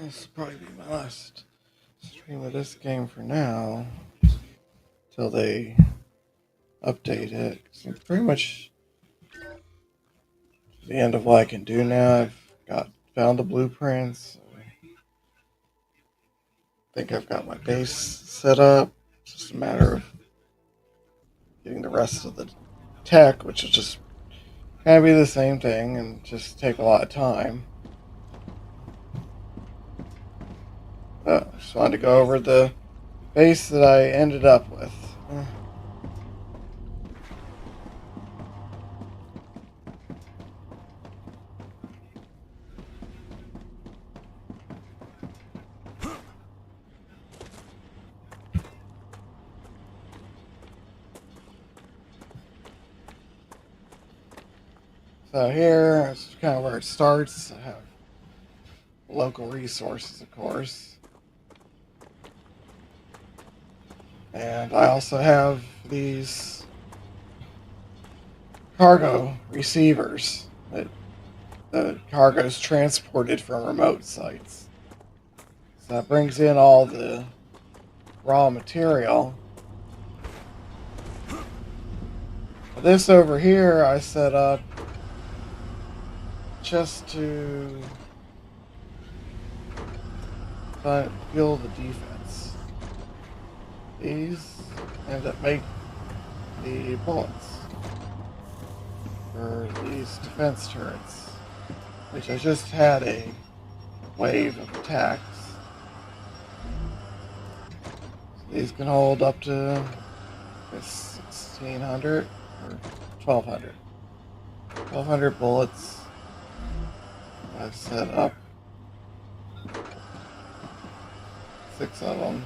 This will probably be my last stream of this game for now, till they update it. So pretty much the end of what I can do now. Found the blueprints. I think I've got my base set up. It's just a matter of getting the rest of the tech, which will just kind of be the same thing and just take a lot of time. I just wanted to go over the base that I ended up with. So here is kind of where it starts. I have local resources, of course. And I also have these cargo receivers that the cargo is transported from remote sites. So that brings in all the raw material. This over here I set up just to fuel the defense. These end up making the bullets for these defense turrets, which I just had a wave of attacks. So these can hold up to 1,600 or 1,200. 1,200 bullets. I've set up 6 of them.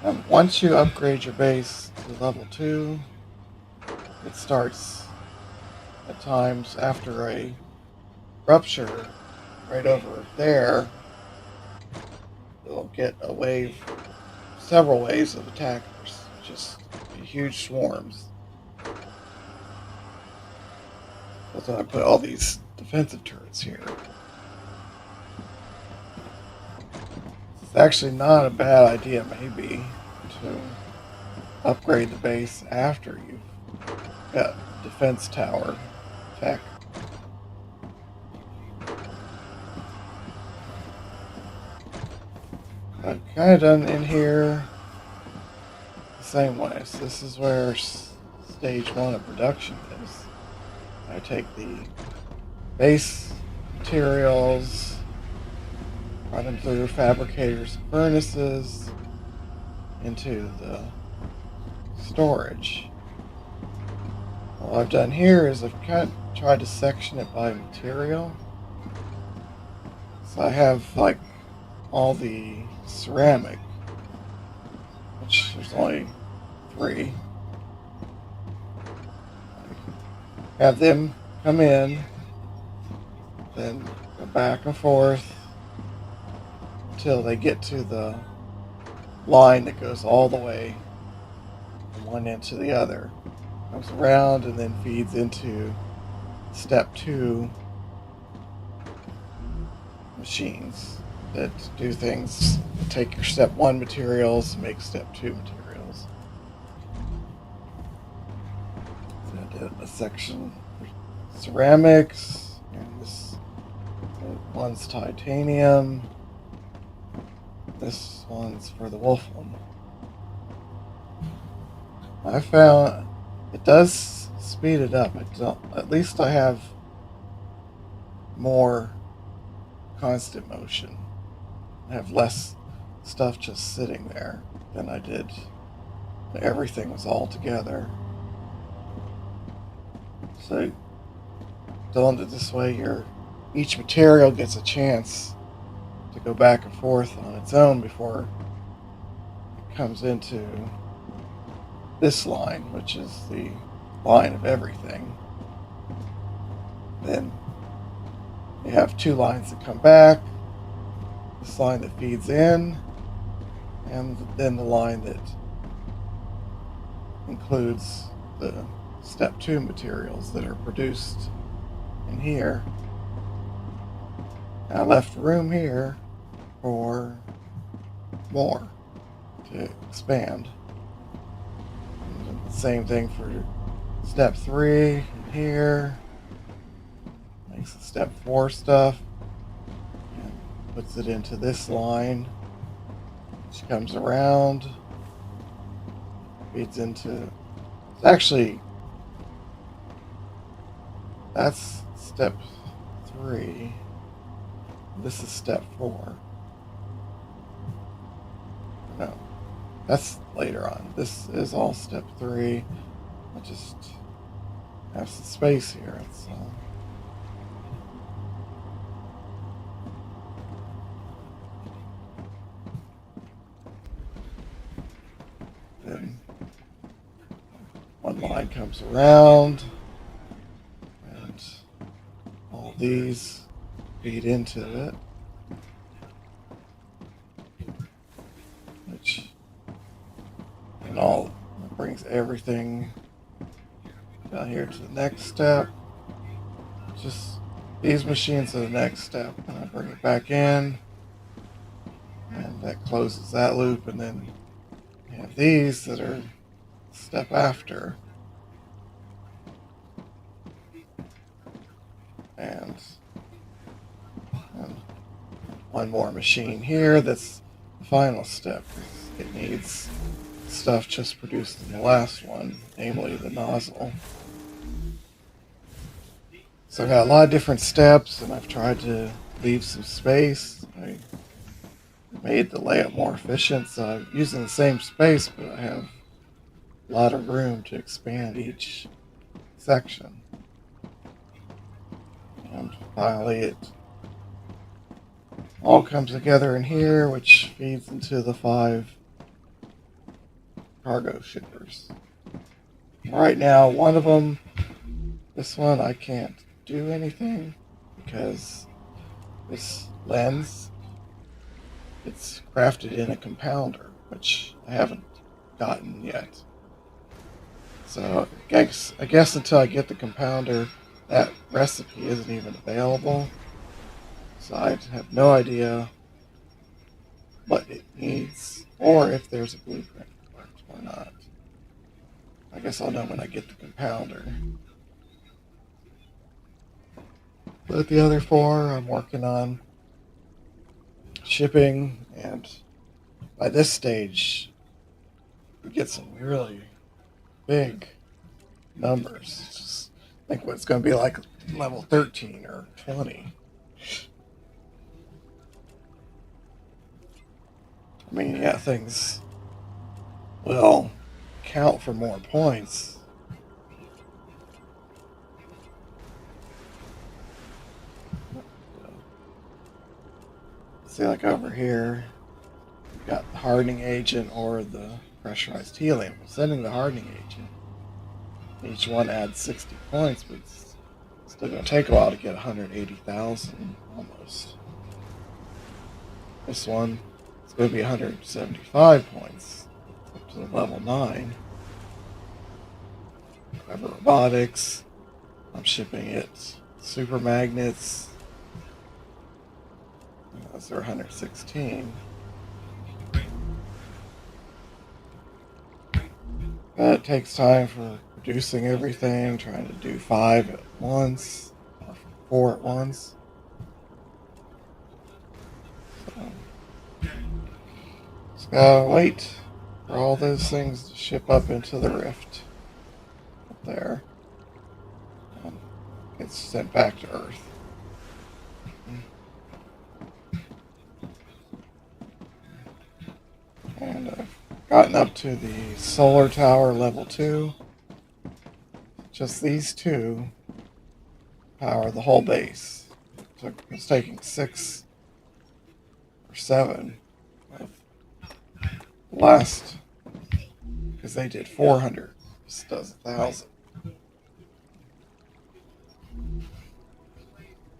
And once you upgrade your base to level 2, it starts at times after a rupture right over there. It'll get a wave, several waves of attackers, just huge swarms. That's why I put all these defensive turrets here. It's actually not a bad idea, maybe, to upgrade the base after you've got defense tower tech. I've kind of done in here the same way. So this is where stage 1 of production is. I take the base materials, run them through fabricators and furnaces into the storage. All I've done here is I've kind of tried to section it by material. So I have like all the ceramic, which there's only 3. Have them come in, then go back and forth until they get to the line that goes all the way from one end to the other. Comes around and then feeds into step 2 machines that do things. Take your step 1 materials and make step 2 materials. So I did a section for ceramics, and this one's titanium. This one's for the wolf one. I found it does speed it up. At least I have more constant motion. I have less stuff just sitting there than I did when everything was all together. So doing it this way, each material gets a chance to go back and forth on its own before it comes into this line, which is the line of everything. Then you have 2 lines that come back, this line that feeds in, and then the line that includes the step 2 materials that are produced in here. I left room here for more to expand. And the same thing for step 3 here. Makes the step 4 stuff and puts it into this line, which comes around, feeds into. It's actually, that's step 3. This is step 4. No, that's later on. This is all step 3. I'll just have some space here. So. Then one line comes around, and all these feed into it, which and all brings everything down here to the next step. Just these machines are the next step, and I bring it back in, and that closes that loop, and then you have these that are step after, and one more machine here that's the final step. It needs stuff just produced in the last one, namely the nozzle. So I've got a lot of different steps, and I've tried to leave some space. I made the layout more efficient, so I'm using the same space, but I have a lot of room to expand each section. And finally it all comes together in here, which feeds into the 5 cargo shippers. Right now, one of them, this one, I can't do anything because this lens, it's crafted in a compounder, which I haven't gotten yet. So I guess until I get the compounder, that recipe isn't even available. So I have no idea what it needs, or if there's a blueprint for it or not. I guess I'll know when I get the compounder. But the other 4 I'm working on shipping, and by this stage we get some really big numbers. Just think what it's going to be like level 13 or 20. I mean, yeah, things will count for more points. See, like over here, we've got the hardening agent or the pressurized helium. We're sending the hardening agent. Each one adds 60 points, but it's still going to take a while to get 180,000 almost. This one is going to be 175 points up to level 9. Clever robotics. I'm shipping it super magnets. Those are 116. But it takes time for producing everything, trying to do 5 at once, or 4 at once. So, just gotta wait for all those things to ship up into the rift up there. It's sent back to Earth. And I've gotten up to the solar tower level 2. Just these 2 power the whole base. It's taking 6 or 7 of the last, because they did 400. This does 1,000.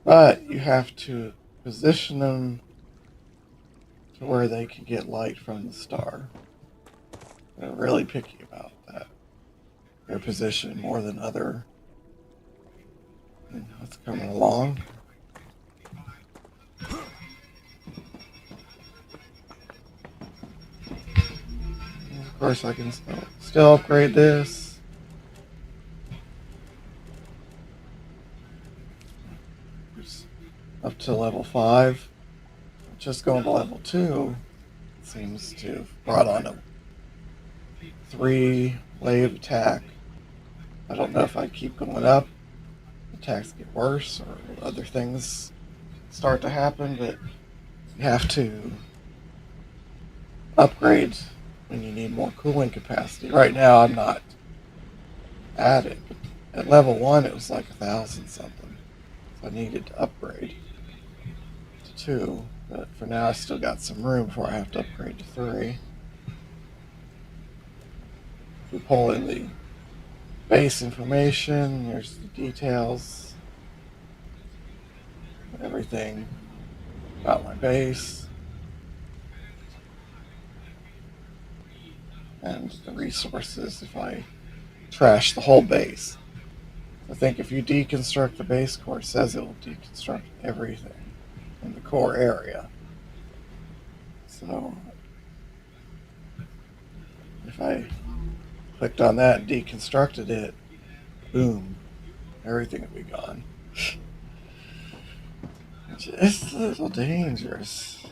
But you have to position them to where they can get light from the star. They're really picky about that. Their position more than other. What's coming along? Of course, I can still upgrade this. Up to level 5. Just going to level 2 seems to have brought on a 3-wave attack. I don't know if I keep going up, attacks get worse, or other things start to happen, but you have to upgrade when you need more cooling capacity. Right now, I'm not at it. But at level 1, it was like 1,000 something. So I needed to upgrade to 2. But for now, I still got some room before I have to upgrade to 3. If we pull in the base information, there's the details, everything about my base, and the resources if I trash the whole base. I think if you deconstruct the base core, it says it will deconstruct everything in the core area. So if I clicked on that and deconstructed it, boom, everything would be gone. It's a little dangerous.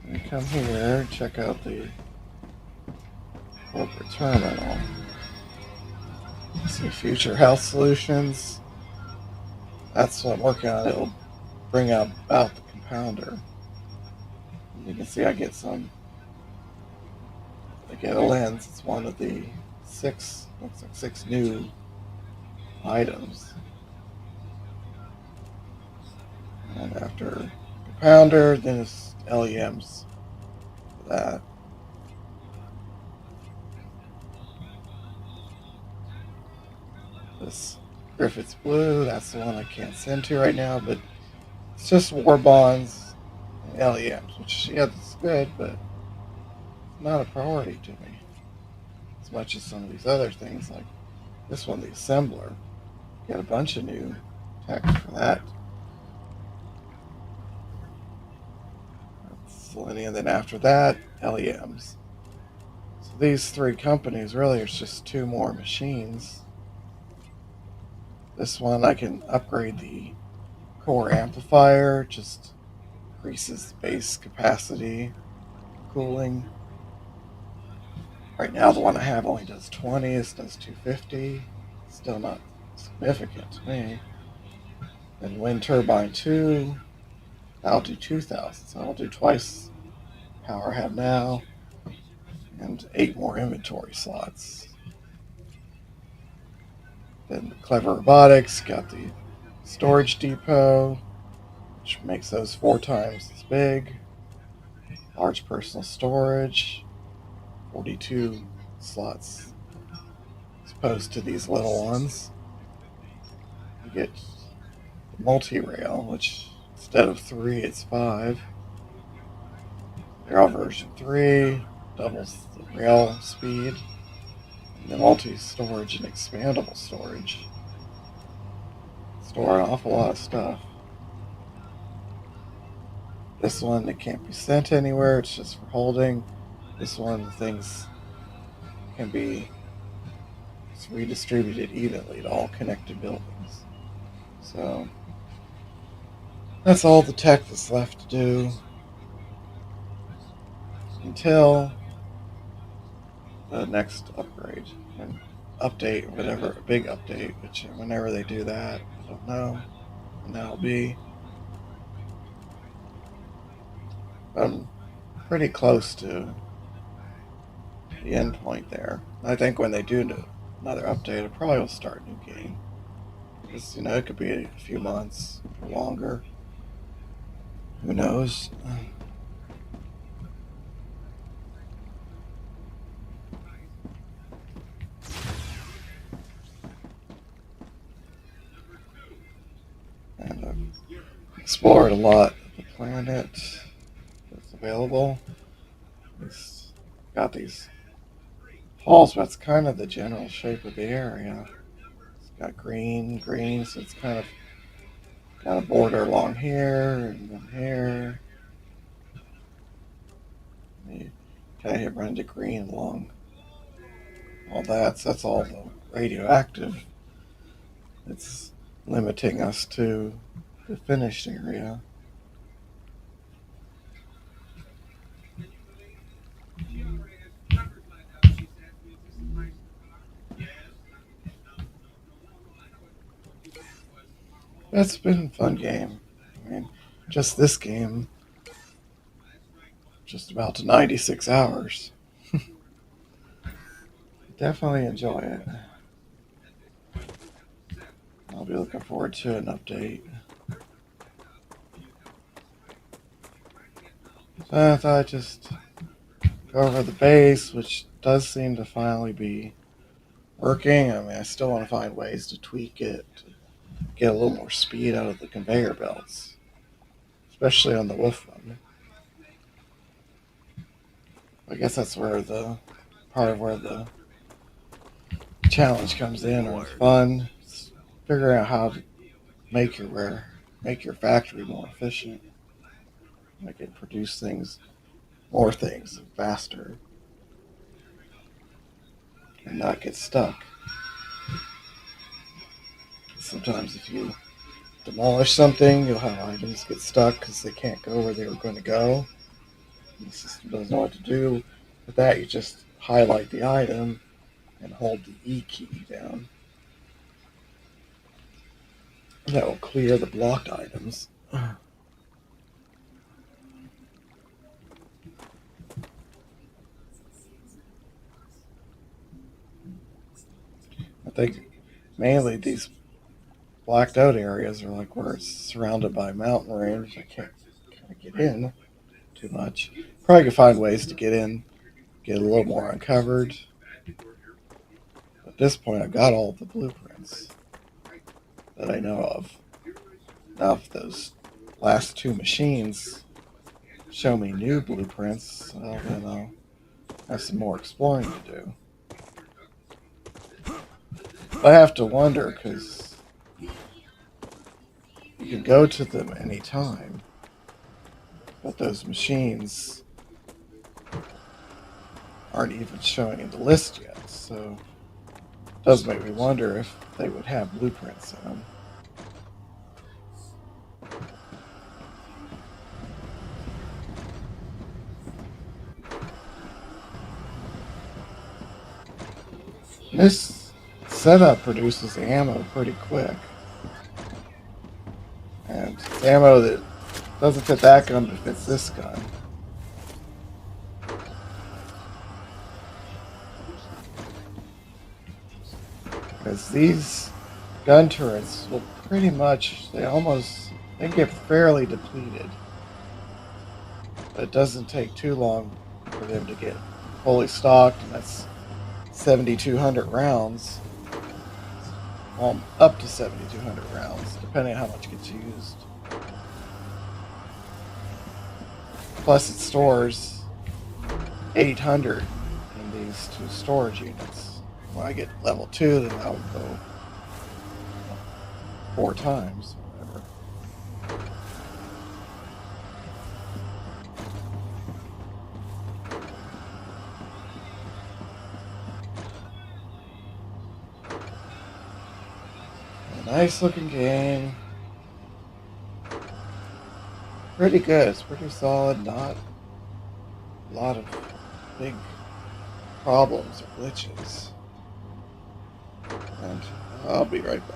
Let me come here and check out the corporate terminal. See future health solutions. That's what I'm working on. It'll bring out about the compounder. You can see I get some. I get a lens. It's one of the 6. Looks like 6 new items. And after compounder, then it's LEMs for that. This Griffith's Blue, that's the one I can't send to right now, but it's just war bonds and LEMs, which, yeah, that's good, but it's not a priority to me. As much as some of these other things, like this one, the assembler. Get a bunch of new tech for that. Selenium, then after that, LEMs. So these 3 companies, really, it's just 2 more machines. This one, I can upgrade the core amplifier, just increases the base capacity, cooling. Right now, the one I have only does 20, this does 250. Still not significant to me. And wind turbine 2, I'll do 2,000, so I'll do twice the power I have now, and 8 more inventory slots. Then Clever Robotics got the storage depot, which makes those 4 times as big. Large personal storage, 42 slots as opposed to these little ones. You get the multi-rail, which instead of 3, it's 5. Rail version 3 doubles the rail speed. And the multi-storage and expandable storage store an awful lot of stuff. This one, it can't be sent anywhere, it's just for holding. This one, the things can be redistributed evenly to all connected buildings. So that's all the tech that's left to do until the next upgrade and update, whatever, a big update, which whenever they do that, I don't know when that'll be. I'm pretty close to the end point there. I think when they do another update, it probably will start a new game. Because, it could be a few months or longer. Who knows? And I've explored a lot of the planet that's available. It's got these halls, but it's kind of the general shape of the area. It's got green, so it's kind of Got a border along here and then here. You kind of hit run to green along all that. So that's all the radioactive. It's limiting us to the finished area. It's been a fun game. I mean, just this game, just about to 96 hours. Definitely enjoy it. I'll be looking forward to an update. So I thought I'd just go over the base, which does seem to finally be working. I mean, I still want to find ways to tweak it, to get a little more speed out of the conveyor belts, especially on the wolf one. I guess that's where the part of where the challenge comes in, or it's fun. It's figuring out how to make your factory more efficient, make it produce more things faster, and not get stuck. Sometimes if you demolish something, you'll have items get stuck because they can't go where they were going to go. The system doesn't know what to do. With that, you just highlight the item and hold the E key down. That will clear the blocked items. I think mainly these blacked out areas are like where it's surrounded by mountain range. I can't kind of get in too much. Probably could find ways to get in, get a little more uncovered. At this point, I've got all the blueprints that I know of. Now, if those last two machines show me new blueprints, well, then I'll have some more exploring to do. But I have to wonder because you can go to them anytime, but those machines aren't even showing in the list yet. So it does make me wonder if they would have blueprints in them. This setup produces ammo pretty quick. And it's ammo that doesn't fit that gun but fits this gun. Because these gun turrets will pretty much, they get fairly depleted. But it doesn't take too long for them to get fully stocked, and that's 7,200 rounds. Up to 7,200 rounds, depending on how much gets used. Plus, it stores 800 in these two storage units. When I get level 2, then that would go 4 times, whatever. A nice looking game. Pretty good. It's pretty solid. Not a lot of big problems or glitches. And I'll be right back.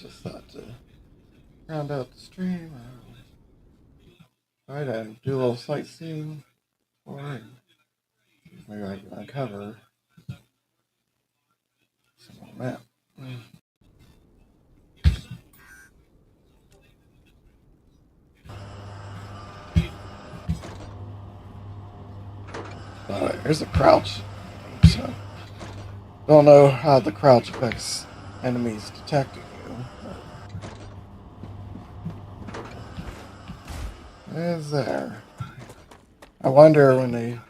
just thought to round out the stream. Try to do a little sightseeing for it. Maybe I can uncover some more map. Here's a crouch. So, don't know how the crouch affects enemies detecting you. What is there? I wonder when they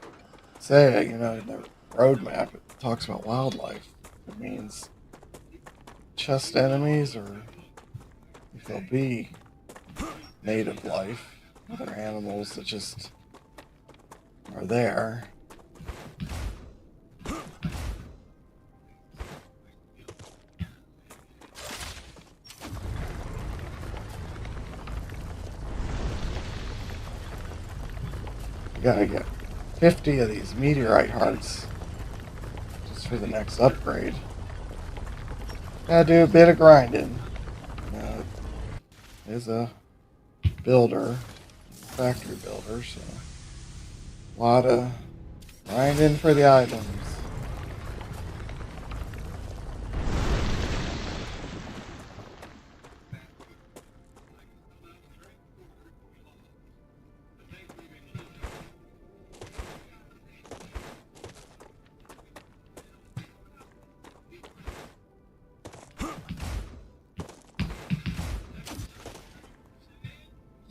say, in the road map, it talks about wildlife. It means just enemies, or if they'll be native life, other animals that just are there. You gotta get 50 of these meteorite hearts just for the next upgrade. Gotta do a bit of grinding. Is a builder, factory builder, so a lot of grinding for the items.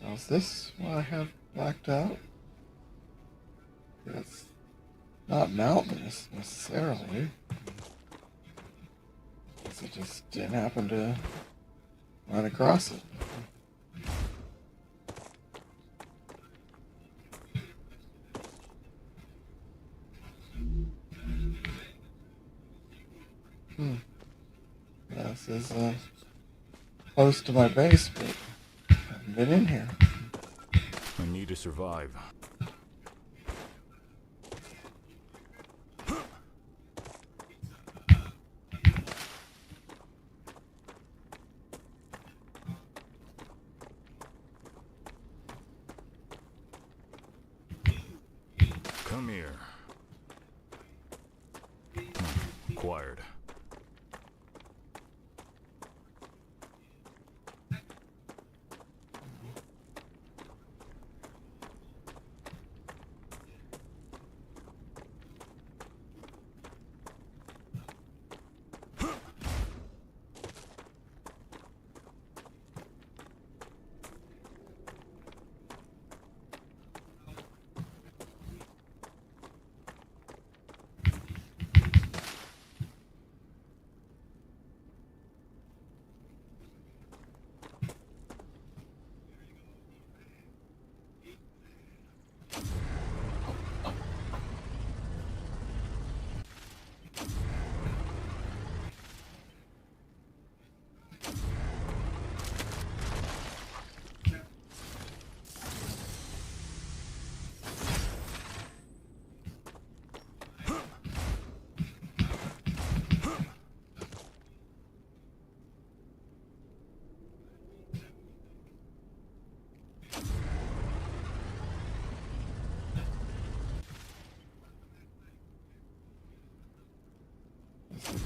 Now, is this what I have blacked out? It's not mountainous necessarily. I just didn't happen to run across it. This is close to my base, but I haven't been in here. I need to survive. Come here. Acquired.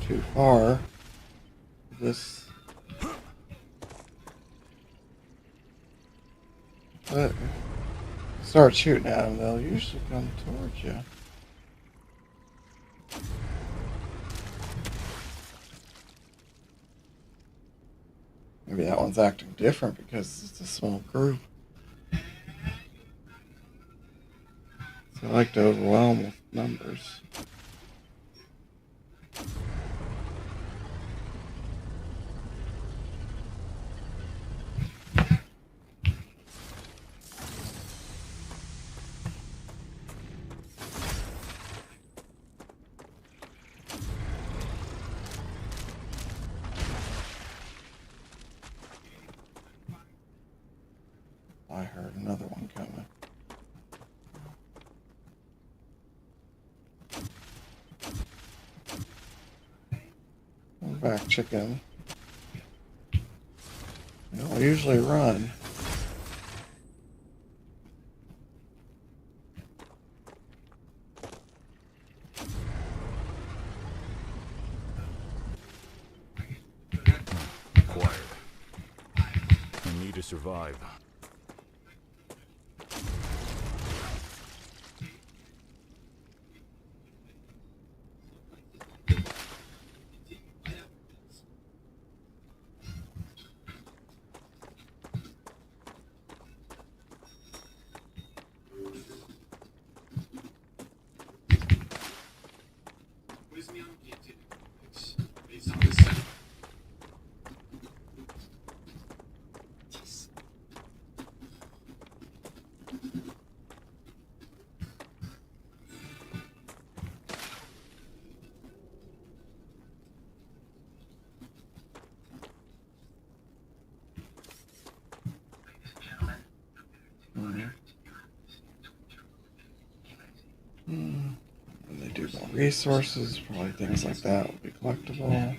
Too far. This. But start shooting at them, they'll usually come towards you. Maybe that one's acting different because it's a small group. So I like to overwhelm with numbers. I heard another one coming. Come back, chicken. They'll usually run. Acquired. I need to survive. When they do more resources, probably things like that will be collectible.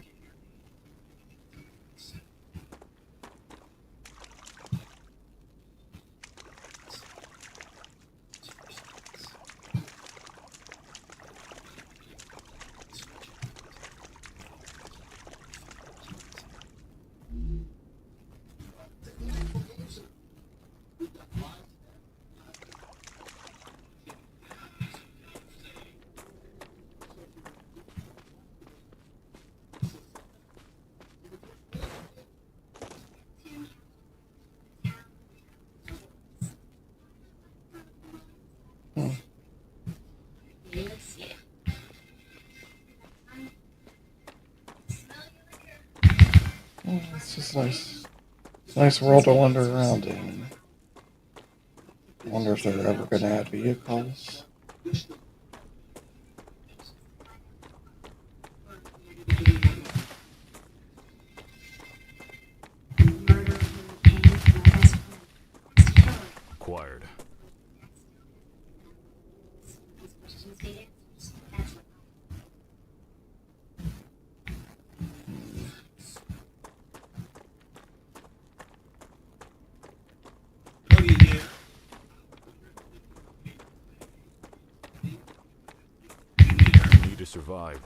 It's just nice. It's a nice world to wander around in. I wonder if they're ever going to add vehicles. Acquired. I need to survive.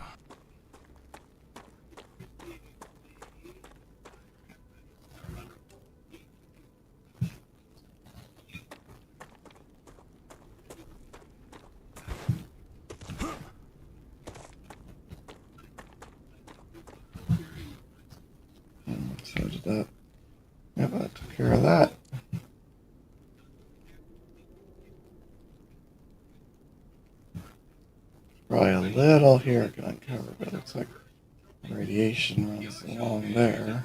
So did that. Yeah, that took care of that. Probably a little here I can uncover, but it looks like radiation runs along there.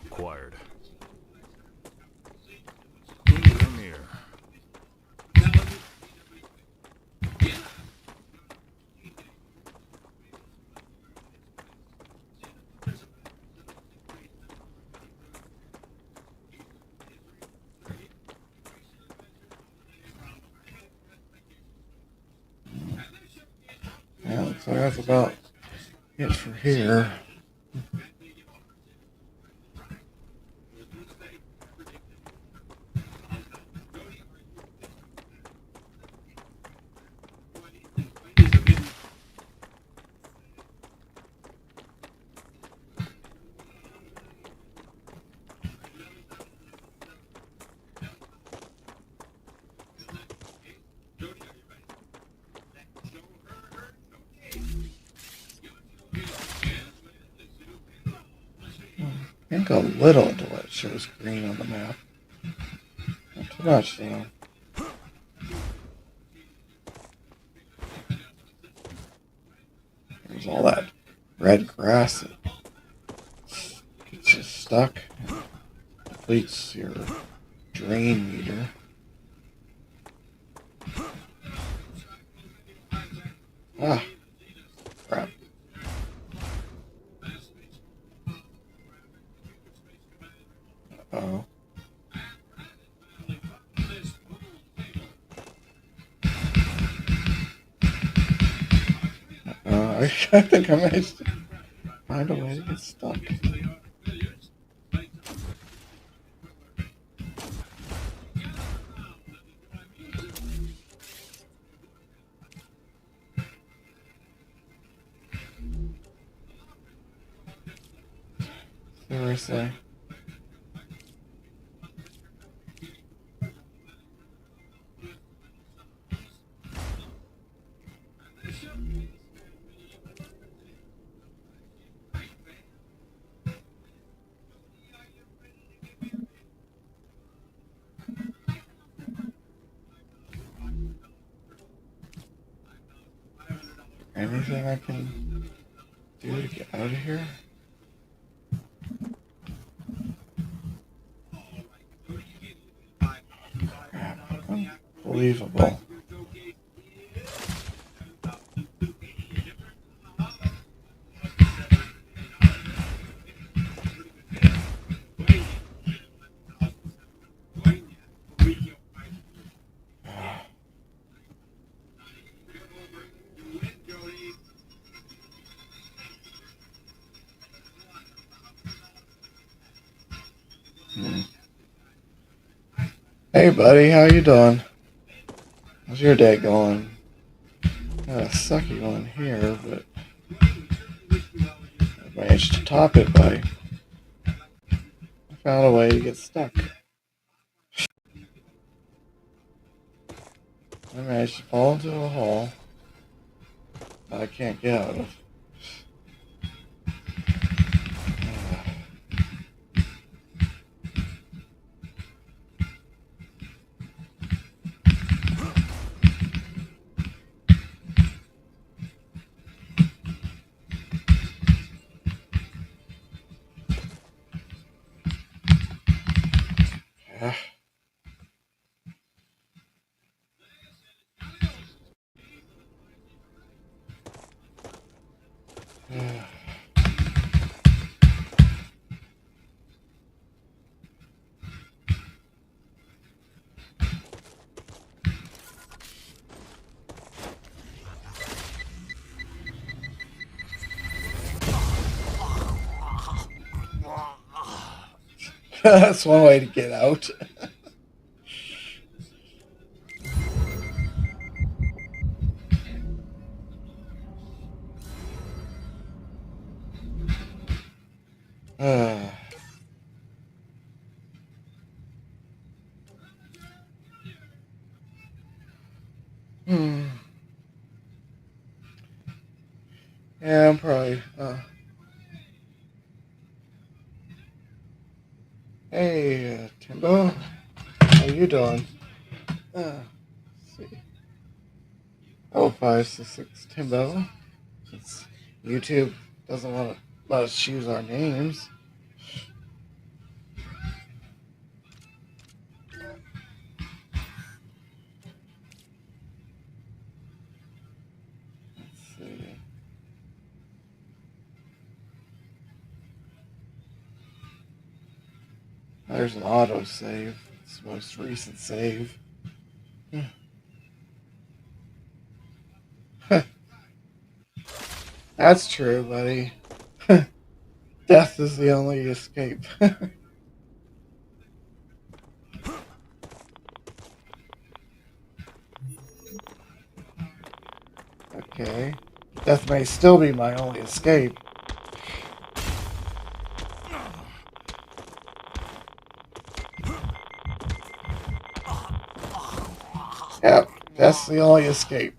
Acquired. Come here. Yeah, so that's about it for here. think a little until it shows green on the map. Not too much, though. There's all that red grass that gets you stuck. Depletes your drain meter. Ah, crap. Uh-oh. I think I managed to find a way to get stuck. Seriously. Anything I can do to get out of here? Crap. Unbelievable. Hey buddy, how you doing? How's your day going? Got a sucky one here, but I managed to top it by I found a way to get stuck. I managed to fall into a hole that I can't get out of. Yeah. That's one way to get out. Hmm. Yeah, I'm probably. Hey, Timbo, how you doing? Let's see. 0566 Timbo. Since YouTube doesn't want to let us choose our names. Let's see. There's an auto save. It's the most recent save. That's true, buddy. Death is the only escape. Okay. Death may still be my only escape. Yep, that's the only escape.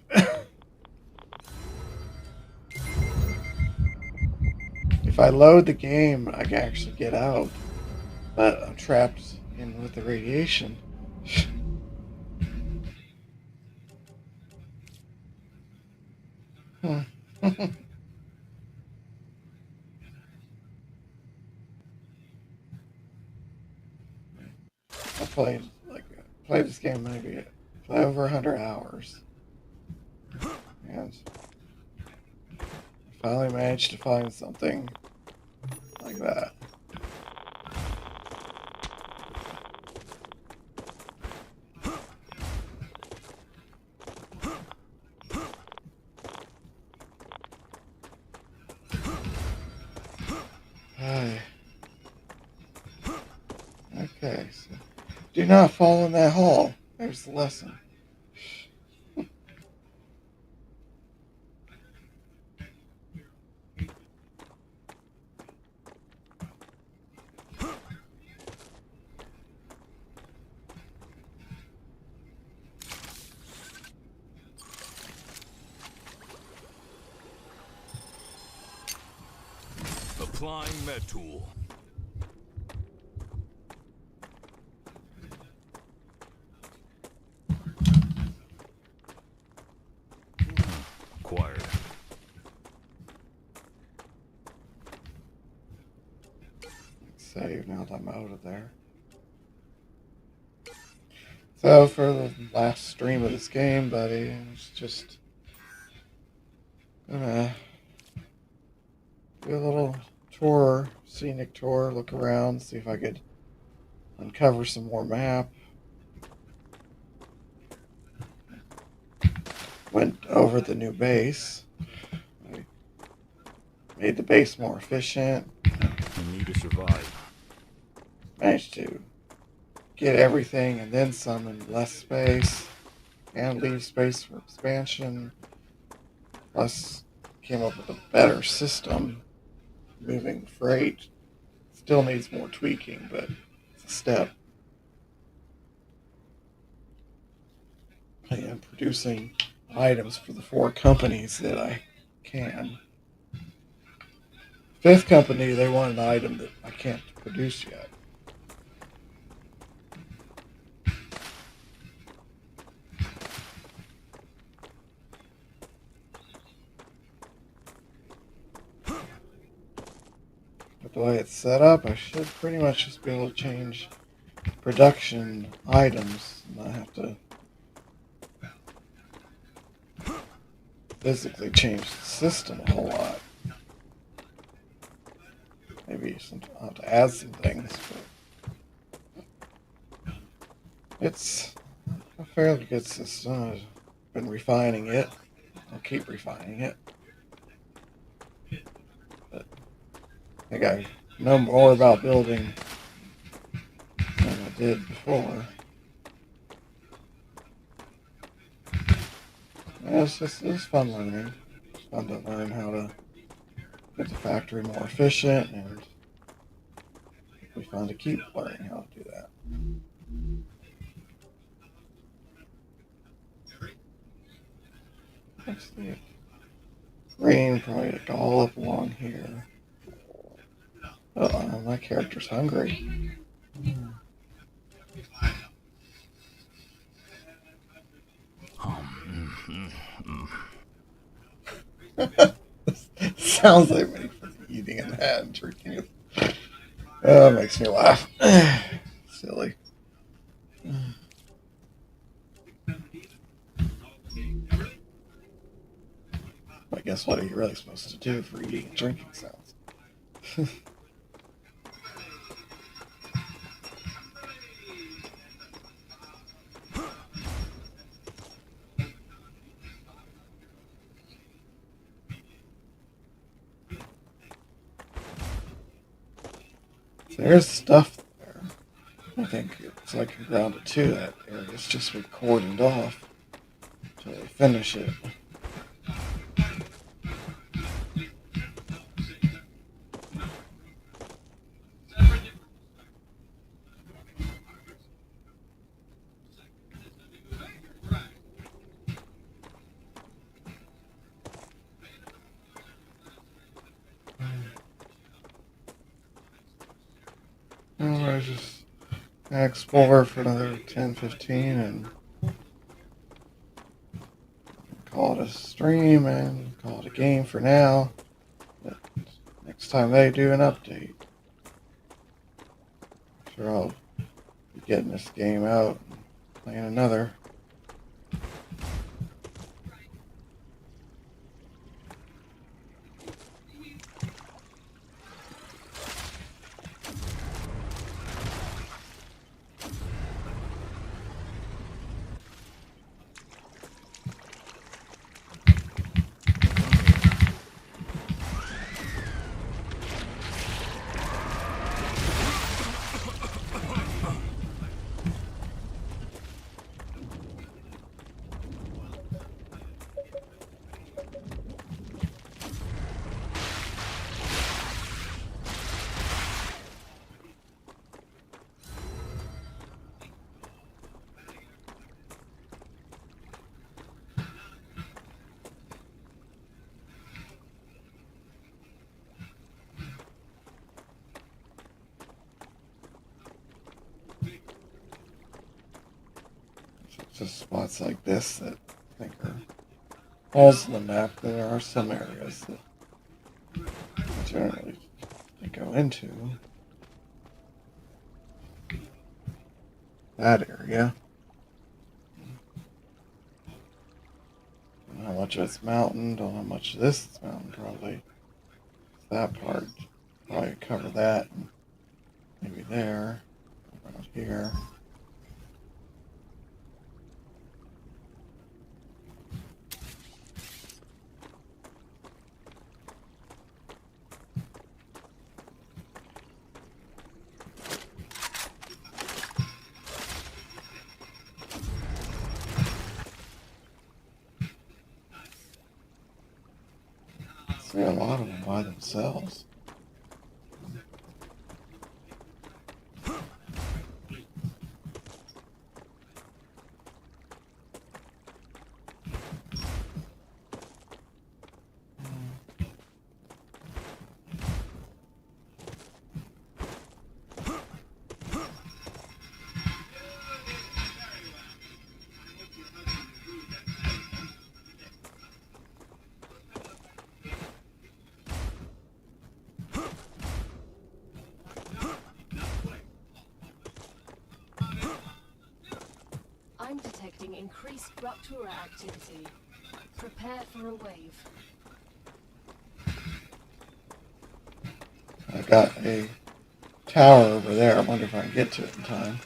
If I load the game, I can actually get out, but I'm trapped in with the radiation. Hmm. I played this game maybe over 100 hours, and I finally managed to find something like that. Ay. Okay, so do not fall in that hole. There's the lesson. Applying med tool. Acquired. Save now that I'm out of there. So for the last stream of this game, buddy, it's just gonna do a little tour, scenic tour, look around, see if I could uncover some more map. Went over the new base. I made the base more efficient. You need to survive. Managed to get everything and then some in less space and leave space for expansion. Plus, came up with a better system. Moving freight still needs more tweaking, but it's a step. I am producing items for the 4 companies that I can. 5th company, they want an item that I can't produce yet. But the way it's set up, I should pretty much just be able to change production items and not have to physically change the system a whole lot. Maybe I'll have to add some things, but it's a fairly good system. I've been refining it. I'll keep refining it. But I think I know more about building than I did before. Yeah, it's fun learning. It's fun to learn how to get the factory more efficient, and it'll be fun to keep learning how to do that. Let's see. Green probably like all up along here. Oh, my character's hungry. Sounds like me eating in that and drinking it. Oh, it makes me laugh. Silly. I guess what are you really supposed to do for eating and drinking sounds? There's stuff there. I think it's like grounded to that area. It's just been cordoned off until they finish it. I was just gonna explore for another 10, 15 and call it a stream and call it a game for now. But next time they do an update, I'm sure I'll be getting this game out and playing another. It's just spots like this that I think are holes in the map. There are some areas that I generally go into. That area. Don't know how much of it's mountain, don't know how much of this is mountain, probably. That part, probably cover that, and maybe there, around here. See a lot of them by themselves. I'm detecting increased rupture activity. Prepare for a wave. I've got a tower over there. I wonder if I can get to it in time.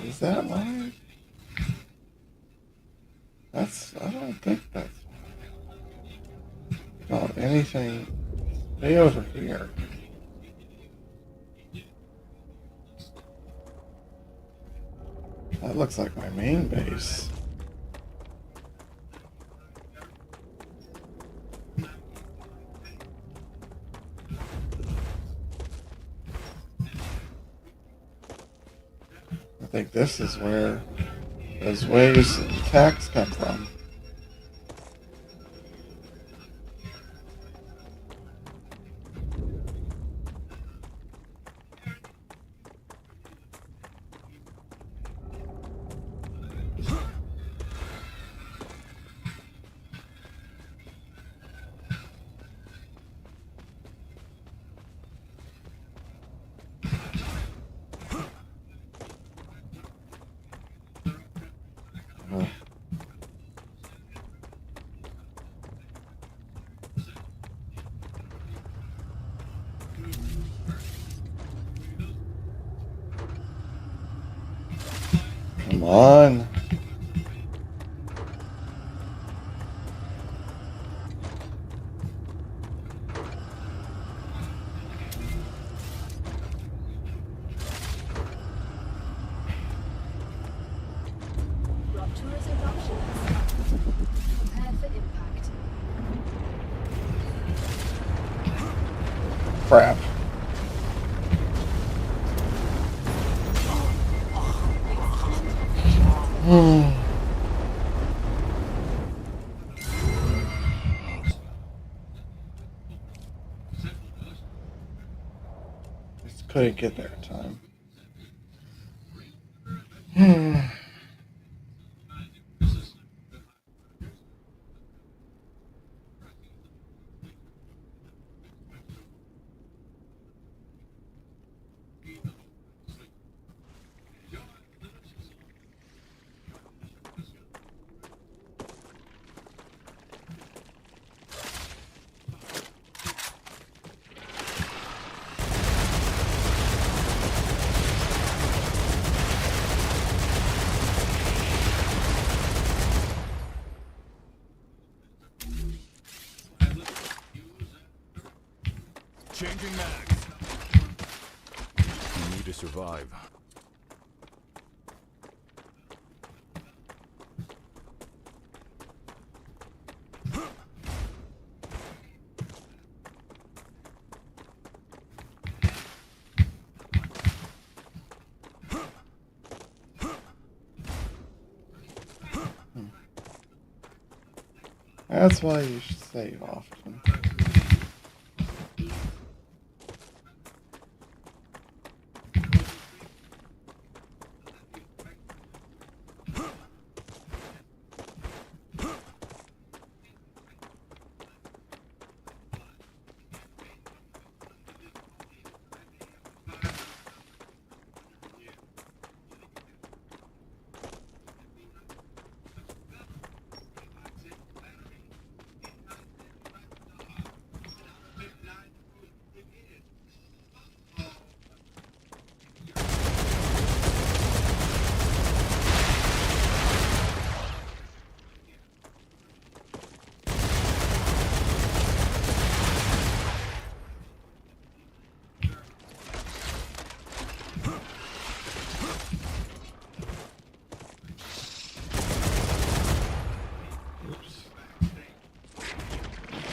Is that live? I don't think that's not anything way over here. That looks like my main base. I think this is where those waves and attacks come from. Come on. Rupture's eruption. Prepare for impact. Crap. couldn't get there in time. Hmm. Changing mags. You need to survive. That's why you should save often.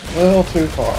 A little too far.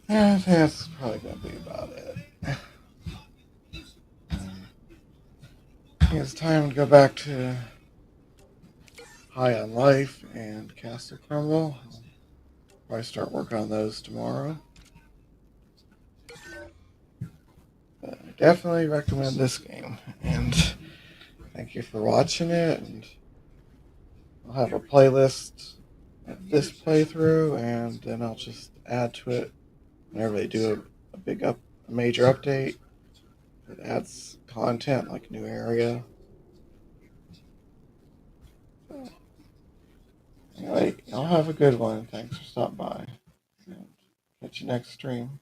Yeah, I think that's probably going to be about it. I think it's time to go back to High on Life and Castle Crumble. I'll probably start working on those tomorrow. But I definitely recommend this game, and thank you for watching it. And I'll have a playlist of this playthrough, and then I'll just add to it whenever they do a major update. It adds content like a new area. So, anyway, y'all have a good one. Thanks for stopping by. And catch you next stream.